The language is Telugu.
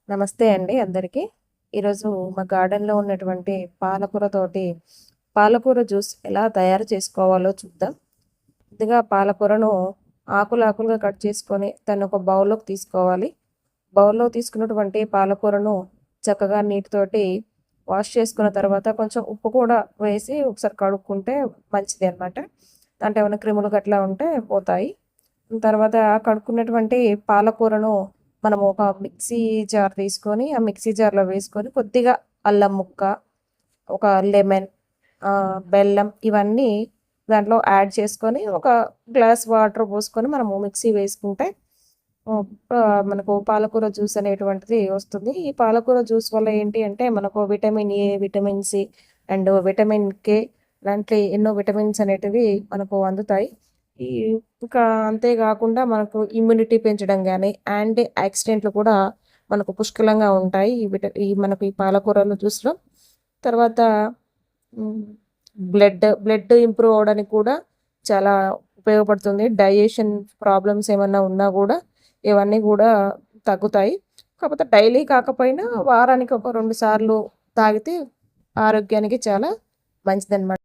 నమస్తే అండి అందరికీ. ఈరోజు మా గార్డెన్‌లో ఉన్నటువంటి పాలకూరతోటి పాలకూర జ్యూస్ ఎలా తయారు చేసుకోవాలో చూద్దాం. ముందుగా పాలకూరను ఆకులుగా కట్ చేసుకొని దాన్ని ఒక బౌల్‌లోకి తీసుకోవాలి. బౌల్‌లో తీసుకున్నటువంటి పాలకూరను చక్కగా నీటితోటి వాష్ చేసుకున్న తర్వాత కొంచెం ఉప్పు కూడా వేసి ఒకసారి కడుక్కుంటే మంచిది అనమాట. దాంట్లో ఏమైనా క్రిములు గట్లా ఉంటే పోతాయి. తర్వాత కడుక్కున్నటువంటి పాలకూరను మనం ఒక మిక్సీ జార్ తీసుకొని, ఆ మిక్సీ జార్‌లో వేసుకొని కొద్దిగా అల్లం ముక్క, ఒక లెమన్, బెల్లం ఇవన్నీ దాంట్లో యాడ్ చేసుకొని, ఒక గ్లాస్ వాటర్ పోసుకొని మనము మిక్సీ వేసుకుంటే హ్మ్, మనకు పాలకూర జ్యూస్ అనేటువంటిది వస్తుంది. ఈ పాలకూర జ్యూస్ వల్ల ఏంటి అంటే మనకు vitamin A, vitamin C and vitamin K లాంటి ఎన్నో విటమిన్స్ అనేటివి మనకు అందుతాయి. ఈ ఇంకా అంతే గాకుండా మనకు ఇమ్యూనిటీ పెంచడం గానీ, యాంటీ ఆక్సిడెంట్లు కూడా మనకు పుష్కలంగా ఉంటాయి. ఈ మనకు ఈ పాలకూరల జ్యూస్‌లో. తర్వాత హ్మ్. బ్లడ్ ఇంప్రూవ్ అవ్వడానికి కూడా చాలా ఉపయోగపడుతుంది. డైజెషన్ ప్రాబ్లమ్స్ ఏమన్నా ఉన్నా గూడా ఇవన్నీ గూడా తగ్గుతాయి. కాకపోతే డైలీ కాకపోయినా వారానికి ఒక 2 సార్లు తాగితే ఆరోగ్యానికి చాలా మంచిదనమాట.